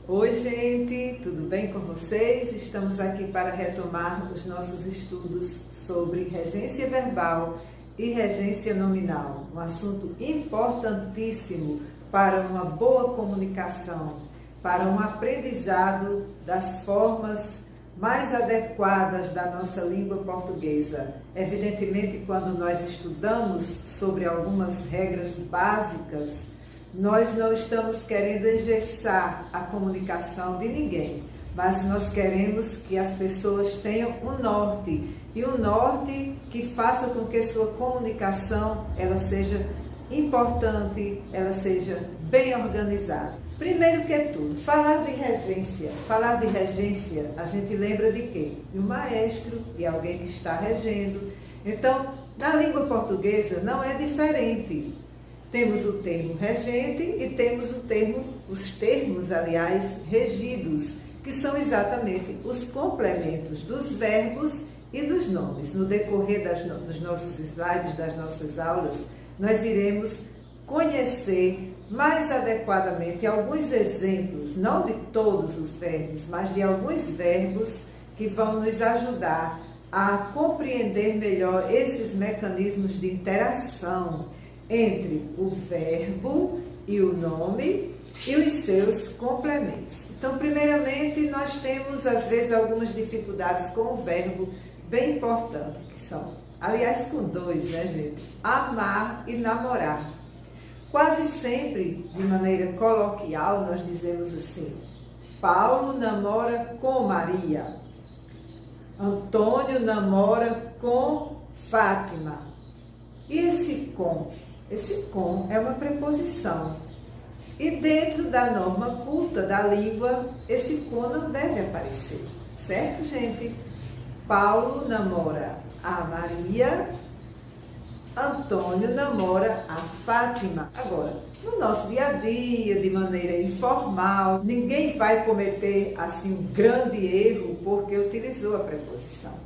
Oi, gente, tudo bem com vocês? Estamos aqui para retomar os nossos estudos sobre regência verbal e regência nominal, um assunto importantíssimo para uma boa comunicação, para um aprendizado das formas mais adequadas da nossa língua portuguesa. Evidentemente, quando nós estudamos sobre algumas regras básicas, nós não estamos querendo engessar a comunicação de ninguém, mas nós queremos que as pessoas tenham um norte, e um norte que faça com que sua comunicação ela seja importante, ela seja bem organizada. Primeiro que tudo, falar de regência. Falar de regência, a gente lembra de quê? De um maestro, de alguém que está regendo. Então, na língua portuguesa não é diferente. Temos o termo regente e temos os termos, aliás, regidos, que são exatamente os complementos dos verbos e dos nomes. No decorrer dos nossos slides, das nossas aulas, nós iremos conhecer mais adequadamente alguns exemplos, não de todos os verbos, mas de alguns verbos que vão nos ajudar a compreender melhor esses mecanismos de interação entre o verbo e o nome e os seus complementos. Então, primeiramente, nós temos, às vezes, algumas dificuldades com o verbo bem importante, que são, aliás, com dois, né, gente? Amar e namorar. Quase sempre, de maneira coloquial, nós dizemos assim: Paulo namora com Maria, Antônio namora com Fátima. E esse com? Esse com é uma preposição. E dentro da norma culta da língua, esse com não deve aparecer. Certo, gente? Paulo namora a Maria, Antônio namora a Fátima. Agora, no nosso dia a dia, de maneira informal, ninguém vai cometer assim um grande erro porque utilizou a preposição.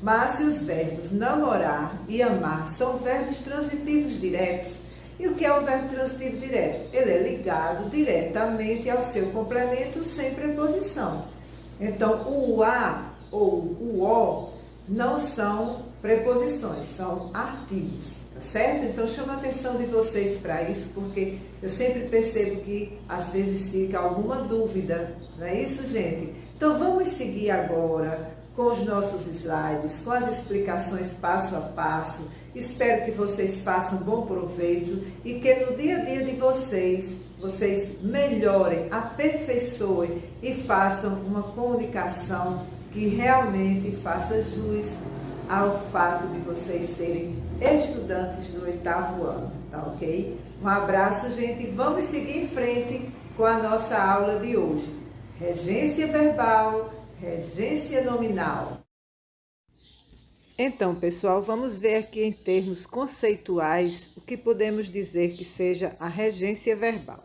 Mas se os verbos namorar e amar são verbos transitivos diretos, e o que é o verbo transitivo direto? Ele é ligado diretamente ao seu complemento sem preposição. Então, o a ou o o não são preposições, são artigos, tá certo? Então, chama a atenção de vocês para isso, porque eu sempre percebo que às vezes fica alguma dúvida, não é isso, gente? Então, vamos seguir agora com os nossos slides, com as explicações passo a passo. Espero que vocês façam bom proveito e que no dia a dia de vocês melhorem, aperfeiçoem e façam uma comunicação que realmente faça jus ao fato de vocês serem estudantes do 8º ano, tá ok? Um abraço, gente. Vamos seguir em frente com a nossa aula de hoje. Regência verbal, regência nominal. Então, pessoal, vamos ver aqui em termos conceituais o que podemos dizer que seja a regência verbal.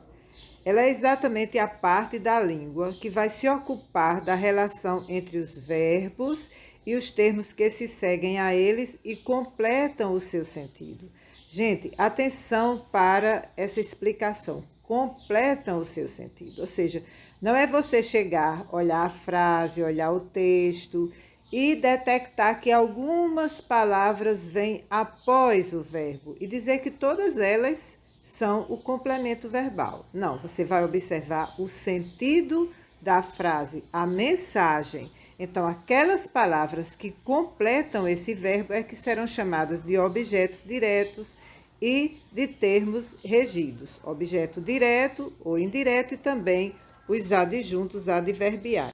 Ela é exatamente a parte da língua que vai se ocupar da relação entre os verbos e os termos que se seguem a eles e completam o seu sentido. Gente, atenção para essa explicação. Completam o seu sentido, ou seja, não é você chegar, olhar a frase, olhar o texto e detectar que algumas palavras vêm após o verbo e dizer que todas elas são o complemento verbal. Não, você vai observar o sentido da frase, a mensagem. Então, aquelas palavras que completam esse verbo é que serão chamadas de objetos diretos e de termos regidos, objeto direto ou indireto e também os adjuntos adverbiais.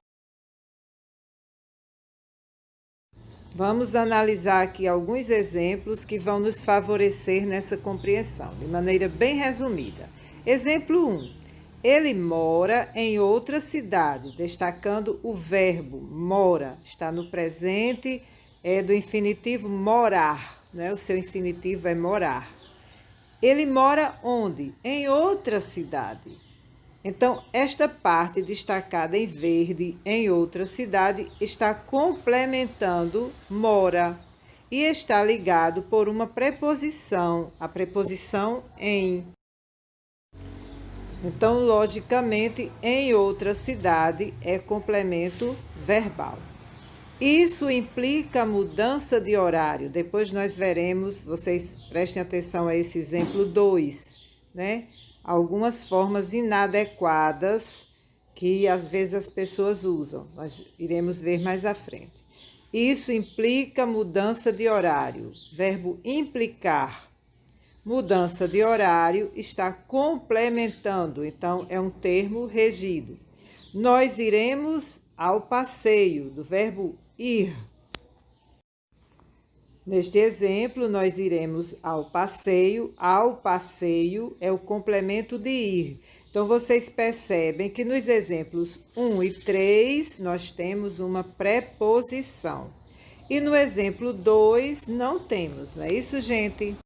Vamos analisar aqui alguns exemplos que vão nos favorecer nessa compreensão, de maneira bem resumida. Exemplo 1. Ele mora em outra cidade, destacando o verbo mora. Está no presente, é do infinitivo morar, né? O seu infinitivo é morar. Ele mora onde? Em outra cidade. Então, esta parte destacada em verde, em outra cidade, está complementando mora e está ligado por uma preposição, a preposição em. Então, logicamente, em outra cidade é complemento verbal. Isso implica mudança de horário. Depois nós veremos, vocês prestem atenção a esse exemplo 2, né? Algumas formas inadequadas que às vezes as pessoas usam. Nós iremos ver mais à frente. Isso implica mudança de horário. Verbo implicar. Mudança de horário está complementando, então é um termo regido. Nós iremos ao passeio, do verbo ir. Neste exemplo, nós iremos ao passeio. Ao passeio é o complemento de ir. Então, vocês percebem que nos exemplos 1 e 3, nós temos uma preposição. E no exemplo 2, não temos, não é isso, gente?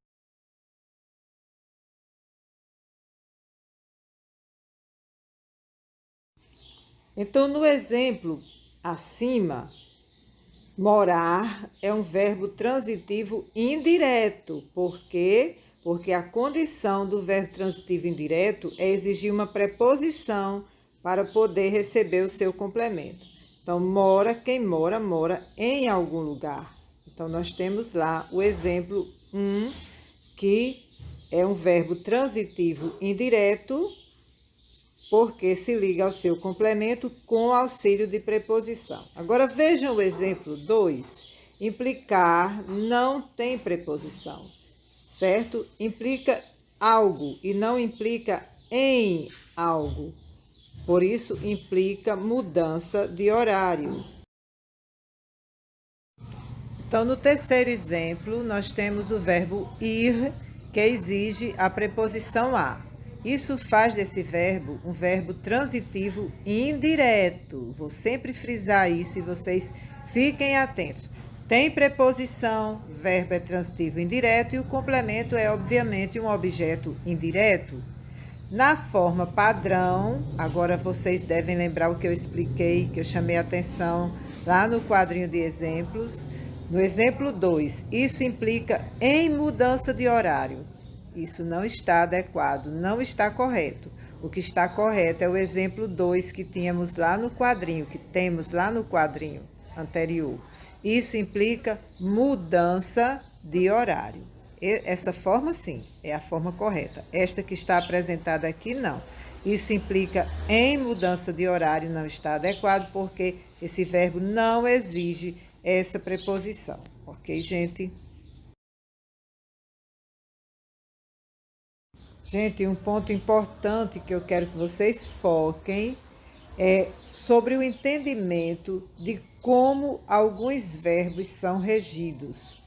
Então, no exemplo acima, morar é um verbo transitivo indireto. Por quê? Porque a condição do verbo transitivo indireto é exigir uma preposição para poder receber o seu complemento. Então, mora, quem mora, mora em algum lugar. Então, nós temos lá o exemplo 1, que é um verbo transitivo indireto, porque se liga ao seu complemento com auxílio de preposição. Agora vejam o exemplo 2. Implicar não tem preposição, certo? Implica algo e não implica em algo. Por isso, implica mudança de horário. Então, no terceiro exemplo, nós temos o verbo ir, que exige a preposição a. Isso faz desse verbo um verbo transitivo indireto. Vou sempre frisar isso e vocês fiquem atentos. Tem preposição, verbo é transitivo indireto e o complemento é, obviamente, um objeto indireto. Na forma padrão, agora vocês devem lembrar o que eu expliquei, que eu chamei a atenção lá no quadrinho de exemplos. No exemplo 2, isso implica em mudança de horário. Isso não está adequado, não está correto. O que está correto é o exemplo 2 que tínhamos lá no quadrinho, que temos lá no quadrinho anterior. Isso implica mudança de horário. Essa forma, sim, é a forma correta. Esta que está apresentada aqui, não. Isso implica em mudança de horário, não está adequado, porque esse verbo não exige essa preposição. Ok, gente? Gente, um ponto importante que eu quero que vocês foquem é sobre o entendimento de como alguns verbos são regidos.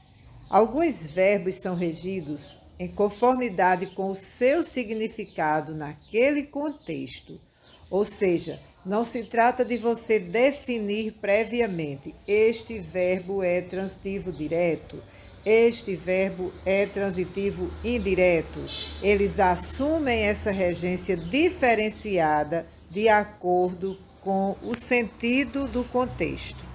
Alguns verbos são regidos em conformidade com o seu significado naquele contexto. Ou seja, não se trata de você definir previamente: este verbo é transitivo direto, este verbo é transitivo indireto. Eles assumem essa regência diferenciada de acordo com o sentido do contexto.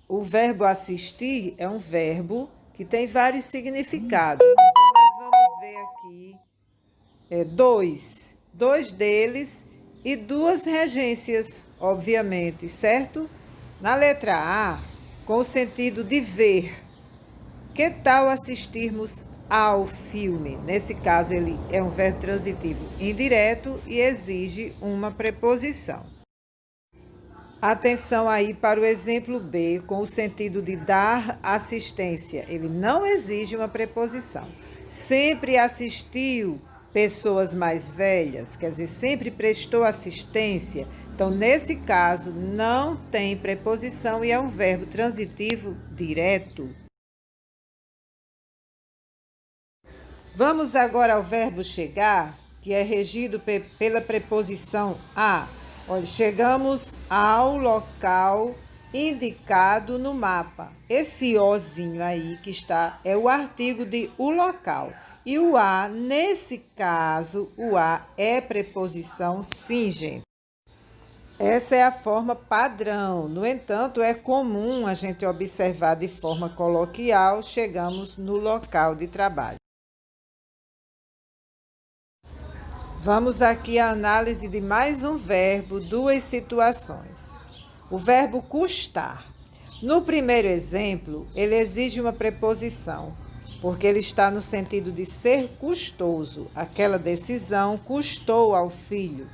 O verbo assistir é um verbo que tem vários significados. Então, nós vamos ver aqui dois deles e duas regências, obviamente, certo? Na letra A, com o sentido de ver. Que tal assistirmos ao filme? Nesse caso, ele é um verbo transitivo indireto e exige uma preposição. Atenção aí para o exemplo B, com o sentido de dar assistência. Ele não exige uma preposição. Sempre assistiu pessoas mais velhas, quer dizer, sempre prestou assistência. Então, nesse caso, não tem preposição e é um verbo transitivo direto. Vamos agora ao verbo chegar, que é regido pela preposição a. Olha, chegamos ao local indicado no mapa. Esse ozinho aí que está é o artigo de o local. E o a, nesse caso, o a é preposição sim, gente. Essa é a forma padrão. No entanto, é comum a gente observar de forma coloquial: chegamos no local de trabalho. Vamos aqui à análise de mais um verbo, duas situações. O verbo custar. No primeiro exemplo, ele exige uma preposição, porque ele está no sentido de ser custoso. Aquela decisão custou ao filho.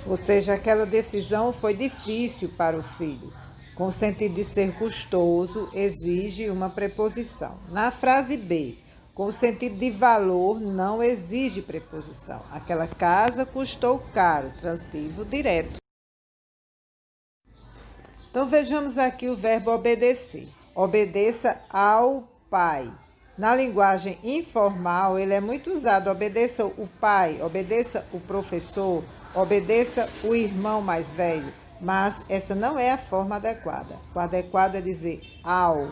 Ou seja, aquela decisão foi difícil para o filho. Com o sentido de ser custoso, exige uma preposição. Na frase B, com o sentido de valor, não exige preposição. Aquela casa custou caro, transitivo direto. Então, vejamos aqui o verbo obedecer. Obedeça ao pai. Na linguagem informal, ele é muito usado. Obedeça o pai, obedeça o professor, obedeça o irmão mais velho. Mas essa não é a forma adequada. O adequado é dizer ao,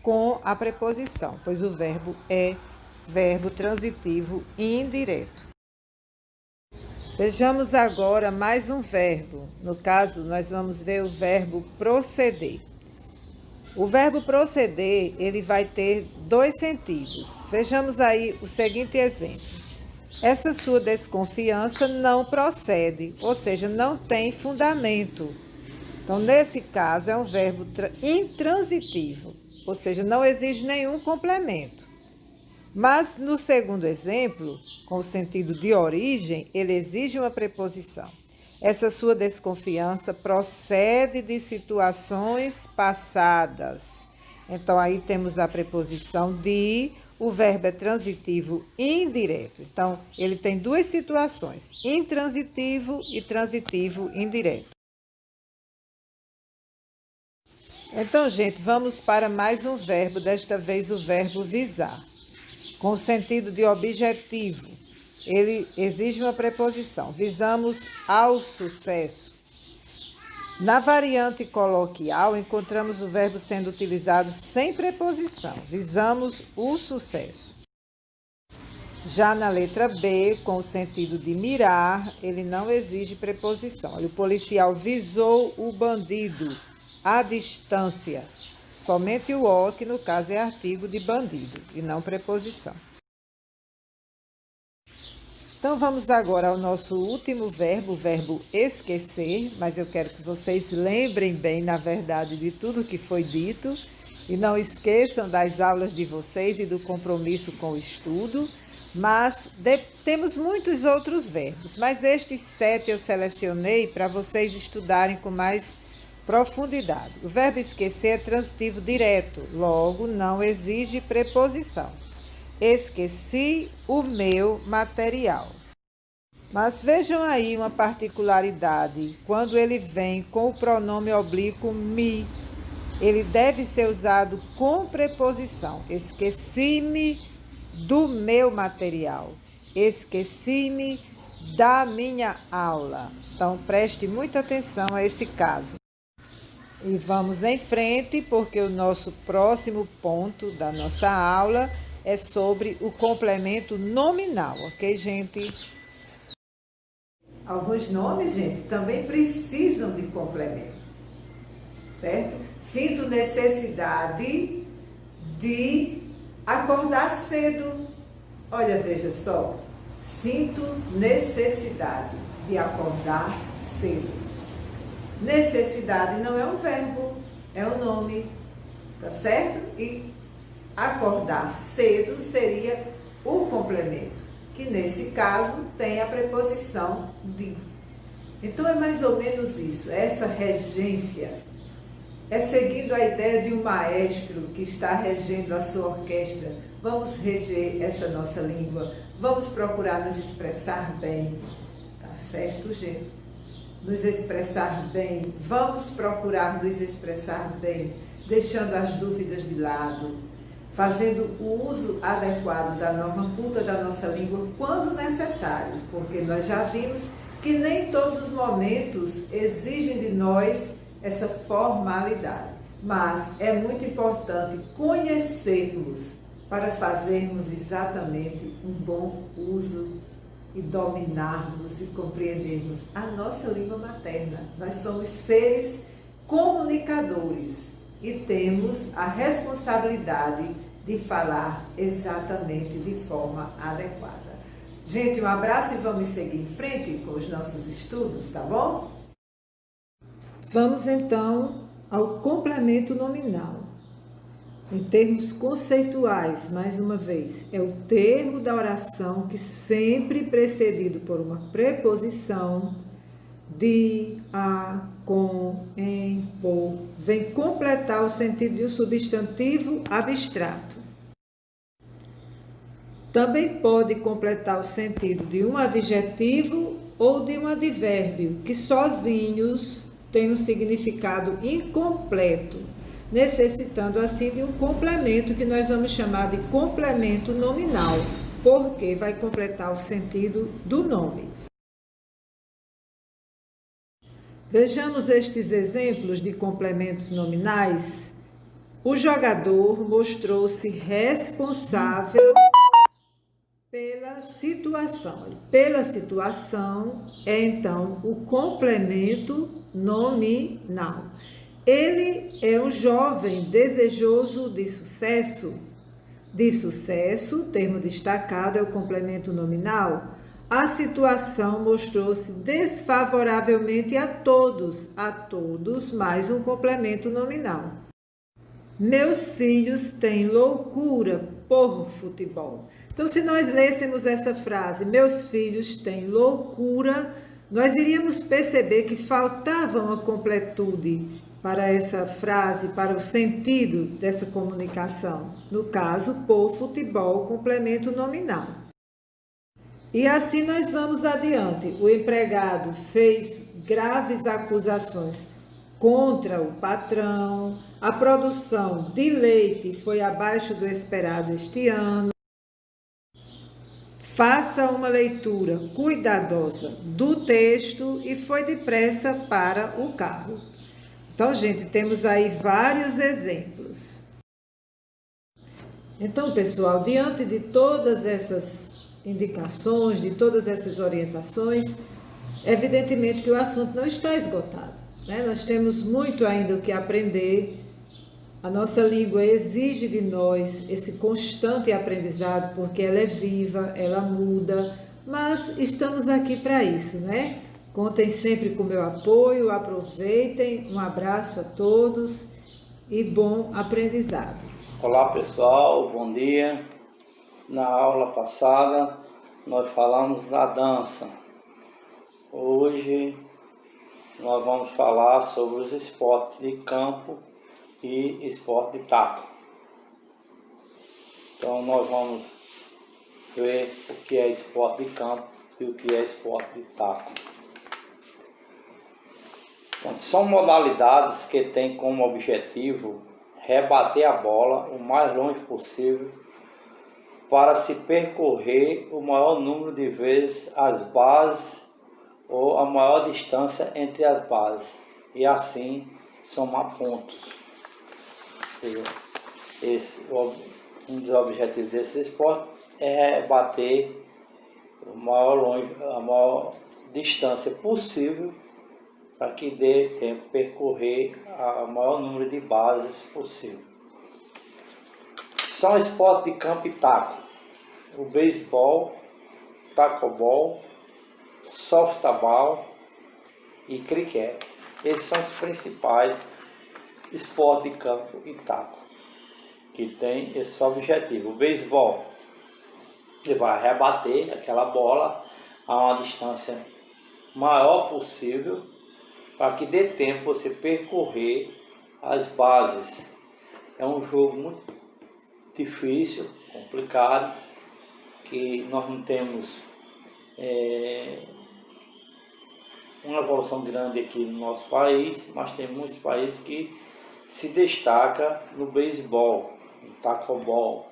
com a preposição, pois o verbo é verbo transitivo indireto. Vejamos agora mais um verbo. No caso, nós vamos ver o verbo proceder. O verbo proceder, ele vai ter dois sentidos. Vejamos aí o seguinte exemplo. Essa sua desconfiança não procede, ou seja, não tem fundamento. Então, nesse caso, é um verbo intransitivo, ou seja, não exige nenhum complemento. Mas, no segundo exemplo, com o sentido de origem, ele exige uma preposição. Essa sua desconfiança procede de situações passadas. Então, aí temos a preposição de, o verbo é transitivo indireto. Então, ele tem duas situações, intransitivo e transitivo indireto. Então, gente, vamos para mais um verbo, desta vez o verbo visar. Com o sentido de objetivo, ele exige uma preposição. Visamos ao sucesso. Na variante coloquial, encontramos o verbo sendo utilizado sem preposição. Visamos o sucesso. Já na letra B, com o sentido de mirar, ele não exige preposição. O policial visou o bandido à distância. Somente o O, que no caso é artigo de bandido e não preposição. Então, vamos agora ao nosso último verbo, o verbo esquecer, mas eu quero que vocês lembrem bem, na verdade, de tudo que foi dito e não esqueçam das aulas de vocês e do compromisso com o estudo, mas temos muitos outros verbos, mas estes 7 eu selecionei para vocês estudarem com mais profundidade. O verbo esquecer é transitivo direto, logo não exige preposição. Esqueci o meu material. Mas vejam aí uma particularidade. Quando ele vem com o pronome oblíquo me, ele deve ser usado com preposição. Esqueci-me do meu material. Esqueci-me da minha aula. Então, preste muita atenção a esse caso. E vamos em frente, porque o nosso próximo ponto da nossa aula é sobre o complemento nominal, ok, gente? Alguns nomes, gente, também precisam de complemento, certo? Sinto necessidade de acordar cedo. Olha, veja só. Sinto necessidade de acordar cedo. Necessidade não é um verbo, é um nome, tá certo? E acordar cedo seria o complemento, que nesse caso tem a preposição de. Então é mais ou menos isso, essa regência é seguindo a ideia de um maestro que está regendo a sua orquestra. Vamos reger essa nossa língua, vamos procurar nos expressar bem, tá certo, gente? Nos expressar bem, vamos procurar nos expressar bem, deixando as dúvidas de lado, fazendo o uso adequado da norma culta da nossa língua quando necessário, porque nós já vimos que nem todos os momentos exigem de nós essa formalidade, mas é muito importante conhecermos para fazermos exatamente um bom uso e dominarmos e compreendermos a nossa língua materna. Nós somos seres comunicadores e temos a responsabilidade de falar exatamente de forma adequada. Gente, um abraço e vamos seguir em frente com os nossos estudos, tá bom? Vamos então ao complemento nominal. Em termos conceituais, mais uma vez, é o termo da oração que sempre precedido por uma preposição de, a, com, em, por, vem completar o sentido de um substantivo abstrato. Também pode completar o sentido de um adjetivo ou de um advérbio, que sozinhos têm um significado incompleto, necessitando assim de um complemento que nós vamos chamar de complemento nominal, porque vai completar o sentido do nome. Vejamos estes exemplos de complementos nominais. O jogador mostrou-se responsável pela situação. Pela situação é então o complemento nominal. Ele é um jovem desejoso de sucesso. De sucesso, termo destacado, é o complemento nominal. A situação mostrou-se desfavoravelmente a todos, mais um complemento nominal. Meus filhos têm loucura por futebol. Então, se nós lêssemos essa frase, meus filhos têm loucura, nós iríamos perceber que faltava uma completude para essa frase, para o sentido dessa comunicação. No caso, por futebol, complemento nominal. E assim nós vamos adiante. O empregado fez graves acusações contra o patrão, a produção de leite foi abaixo do esperado este ano. Faça uma leitura cuidadosa do texto e foi depressa para o carro. Então, gente, temos aí vários exemplos. Então, pessoal, diante de todas essas indicações, de todas essas orientações, evidentemente que o assunto não está esgotado. Nós temos muito ainda o que aprender. A nossa língua exige de nós esse constante aprendizado, porque ela é viva, ela muda, mas estamos aqui para isso, né? Contem sempre com o meu apoio, aproveitem, um abraço a todos e bom aprendizado. Olá pessoal, bom dia. Na aula passada nós falamos da dança. Hoje nós vamos falar sobre os esportes de campo e esporte de taco. Então nós vamos ver o que é esporte de campo e o que é esporte de taco. Então, são modalidades que têm como objetivo rebater a bola o mais longe possível para se percorrer o maior número de vezes as bases ou a maior distância entre as bases e assim somar pontos. Um dos objetivos desse esporte é bater a maior distância possível para que dê tempo de percorrer o maior número de bases possível. São esportes de campo e taco: o beisebol, tacobol, softball e cricket. Esses são os principais esportes de campo e taco que tem esse objetivo. O beisebol, ele vai rebater aquela bola a uma distância maior possível para que dê tempo você percorrer as bases. É um jogo muito difícil, complicado, que nós não temos uma evolução grande aqui no nosso país, mas tem muitos países que se destacam no beisebol, no tacobol,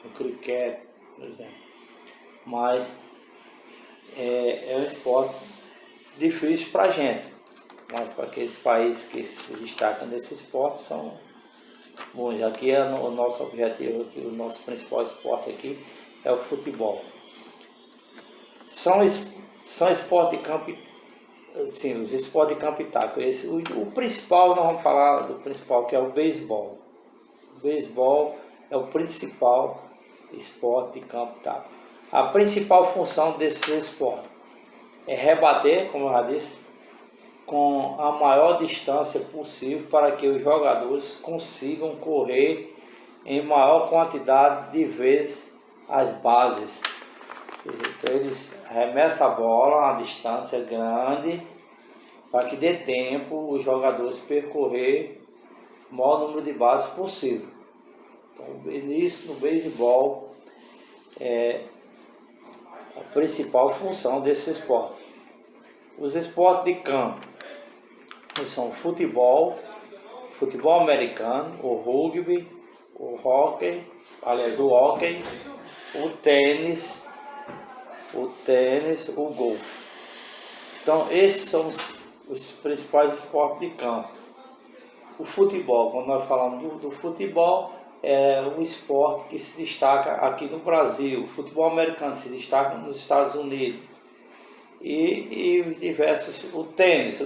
no cricket, por exemplo. Mas é um esporte difícil para a gente, mas para aqueles países que se destacam nesse esporte são bons. Aqui é o nosso objetivo, aqui, o nosso principal esporte aqui é o futebol. São esportes de campo, sim, os esportes de campo e taco. O principal, nós vamos falar do principal, que é o beisebol. O beisebol é o principal esporte de campo e taco. A principal função desse esporte é rebater, como eu já disse, com a maior distância possível para que os jogadores consigam correr em maior quantidade de vezes as bases. Então eles arremessam a bola a uma distância grande para que dê tempo os jogadores percorrer o maior número de bases possível. Então isso no beisebol é a principal função desse esporte. Os esportes de campo são o futebol americano, o rugby, o hóquei, o tênis, o golfe. Então esses são os principais esportes de campo. O futebol, quando nós falamos do futebol, é um esporte que se destaca aqui no Brasil. O futebol americano se destaca nos Estados Unidos. E diversos. O tênis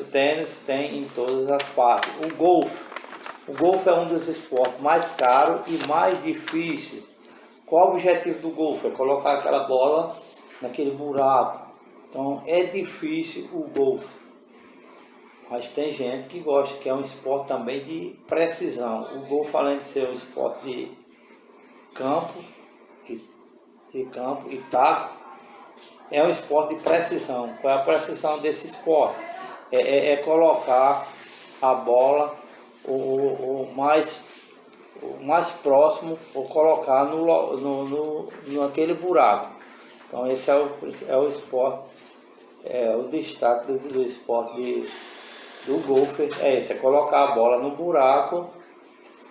tem em todas as partes. O golfe é um dos esportes mais caros e mais difícil. Qual o objetivo do golfe? É colocar aquela bola naquele buraco. Então é difícil o golfe. Mas tem gente que gosta, que é um esporte também de precisão. O golfe, além de ser um esporte de campo e taco, é um esporte de precisão. Qual é a precisão desse esporte? É colocar a bola o mais próximo, ou colocar naquele buraco. Então esse é o esporte, o destaque do esporte do golfe é esse, é colocar a bola no buraco,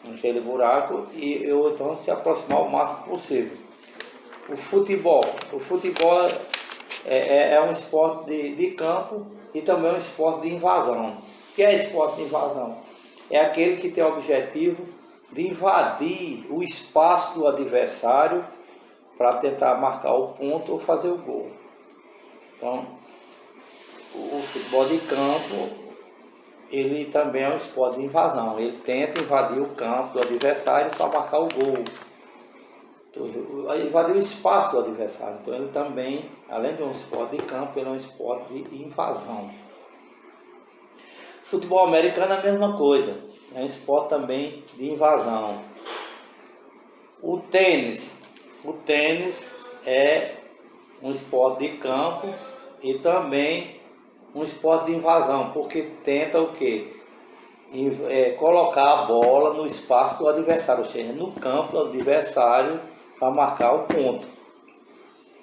naquele buraco, ou então se aproximar o máximo possível. O futebol é um esporte de campo e também um esporte de invasão. O que é esporte de invasão? É aquele que tem o objetivo de invadir o espaço do adversário para tentar marcar o ponto ou fazer o gol. Então, o futebol de campo, ele também é um esporte de invasão. Ele tenta invadir o campo do adversário para marcar o gol. Então, invadir o espaço do adversário. Então ele também, além de um esporte de campo, ele é um esporte de invasão. Futebol americano é a mesma coisa. É um esporte também de invasão. O tênis é um esporte de campo e também um esporte de invasão, porque tenta o quê? Colocar a bola no espaço do adversário, ou seja, no campo do adversário para marcar o ponto.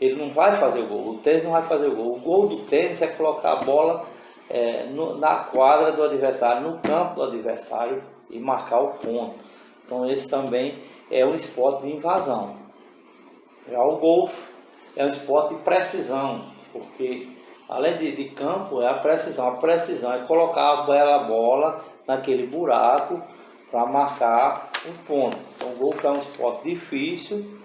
Ele não vai fazer o gol, o tênis não vai fazer o gol. O gol do tênis é colocar a bola na quadra do adversário, no campo do adversário e marcar o ponto. Então esse também é um esporte de invasão. Já o golfe é um esporte de precisão, porque além de campo, é a precisão. A precisão é colocar a bola naquele buraco para marcar um ponto. Então, o golfe é um esporte difícil,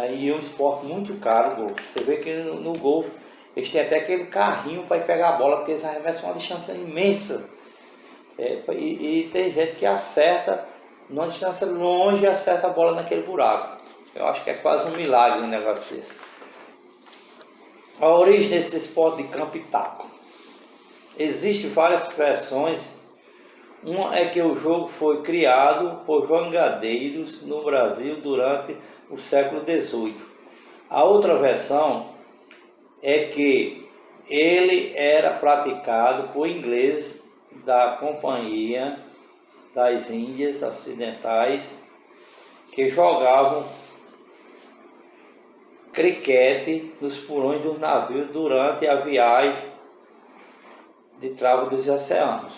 e é um esporte muito caro. O golfe. Você vê que no golfe eles têm até aquele carrinho para ir pegar a bola, porque eles arremessam uma distância imensa. E tem gente que acerta numa distância longe e acerta a bola naquele buraco. Eu acho que é quase um milagre um negócio desse. A origem desse esporte de campo e taco. Existem várias versões. Uma é que o jogo foi criado por jangadeiros no Brasil durante o século XVIII. A outra versão é que ele era praticado por ingleses da Companhia das Índias Ocidentais que jogavam criquete nos porões dos navios durante a viagem de trava dos oceanos.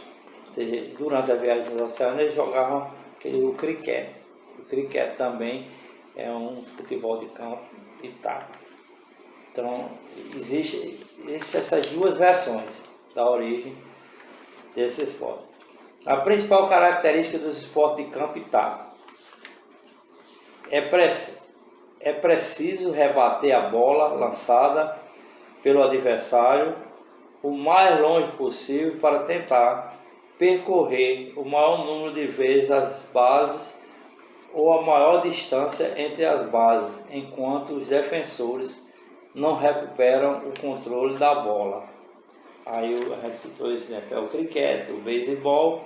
Ou seja, durante a viagem dos oceanos eles jogavam o criquete. O criquete também é um futebol de campo e taco. Então, existem essas duas versões da origem desse esporte. A principal característica dos esportes de campo e taco é preciso rebater a bola lançada pelo adversário o mais longe possível para tentar percorrer o maior número de vezes as bases ou a maior distância entre as bases, enquanto os defensores não recuperam o controle da bola. Aí a gente citou esse exemplo, é o cricket, o beisebol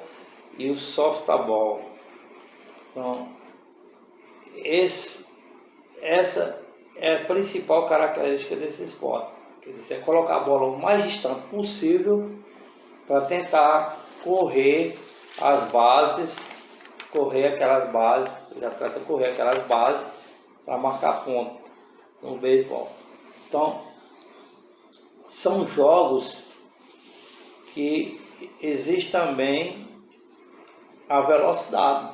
e o softball. Então, essa é a principal característica desse esporte. Quer dizer, é colocar a bola o mais distante possível para tentar correr as bases, os atletas correr aquelas bases para marcar ponto no beisebol. Então, são jogos que existe também a velocidade.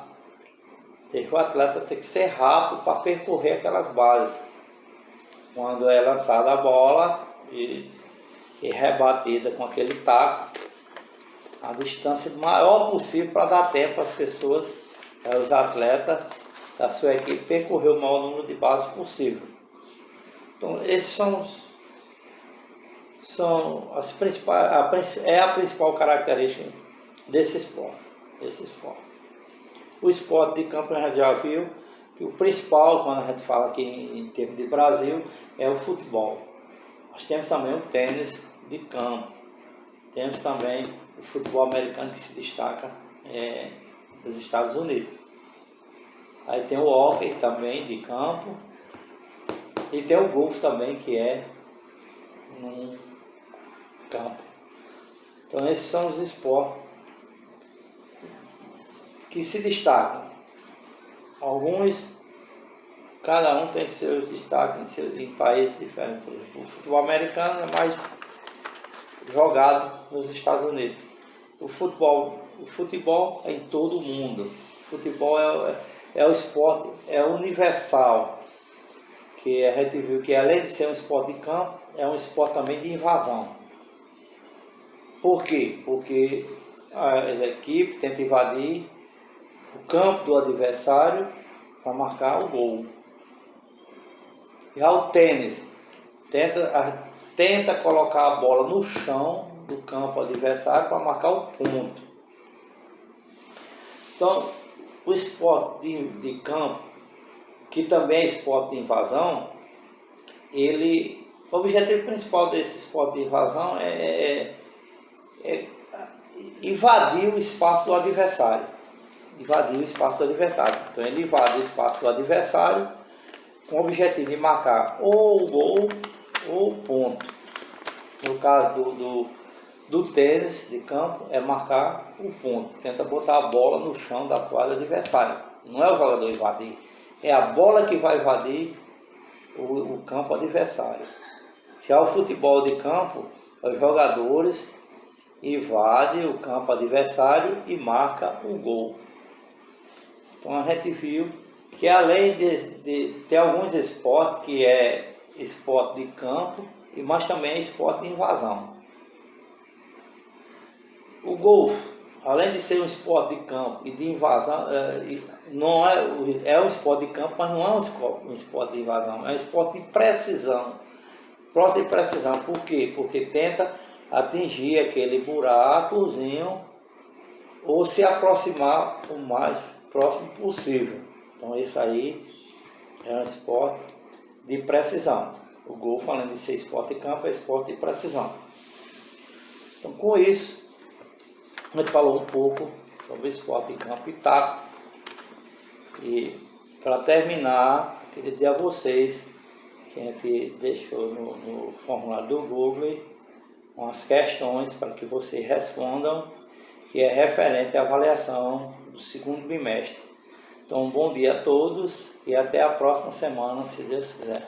O atleta tem que ser rápido para percorrer aquelas bases. Quando é lançada a bola e rebatida com aquele taco, a distância maior possível para dar tempo para as pessoas, os atletas da sua equipe, percorrer o maior número de bases possível. Então, esses são as principais, a principal característica desse esporte. O esporte de campo a gente já viu que o principal, quando a gente fala aqui em termos de Brasil, é o futebol. Nós temos também o tênis de campo. Temos também o futebol americano que se destaca nos Estados Unidos. Aí tem o hóquei também de campo. E tem o golfe também, que é num campo. Então esses são os esportes que se destacam. Alguns, cada um tem seus destaques em países diferentes. O futebol americano é mais jogado nos Estados Unidos. O futebol é em todo o mundo. O futebol é o esporte, é universal. Que a gente viu que além de ser um esporte de campo, é um esporte também de invasão. Por quê? Porque a equipe tenta invadir o campo do adversário para marcar o gol. Já o tênis tenta colocar a bola no chão do campo adversário para marcar o ponto. Então, o esporte de campo, que também é esporte de invasão, o objetivo principal desse esporte de invasão é invadir o espaço do adversário. Então ele invade o espaço do adversário com o objetivo de marcar ou o gol ou o ponto. No caso do tênis de campo, é marcar o ponto. Tenta botar a bola no chão da quadra adversária. Não é o jogador invadir, é a bola que vai invadir o campo adversário. Já o futebol de campo, os jogadores invadem o campo adversário e marcam o gol. Então a gente viu que além de ter alguns esportes que é esporte de campo, mas também é esporte de invasão. O golfe, além de ser um esporte de campo e de invasão, não é um esporte de campo, mas não é um esporte de invasão, é um esporte de precisão. Esporte de precisão, por quê? Porque tenta atingir aquele buracozinho ou se aproximar o mais próximo possível. Então isso aí é um esporte de precisão. O golfe, além de ser esporte de campo, é esporte de precisão. Então com isso, a gente falou um pouco sobre esporte de campo e taco. E para terminar, queria dizer a vocês que a gente deixou no formulário do Google umas questões para que vocês respondam, que é referente à avaliação do segundo bimestre. Então, um bom dia a todos e até a próxima semana, se Deus quiser.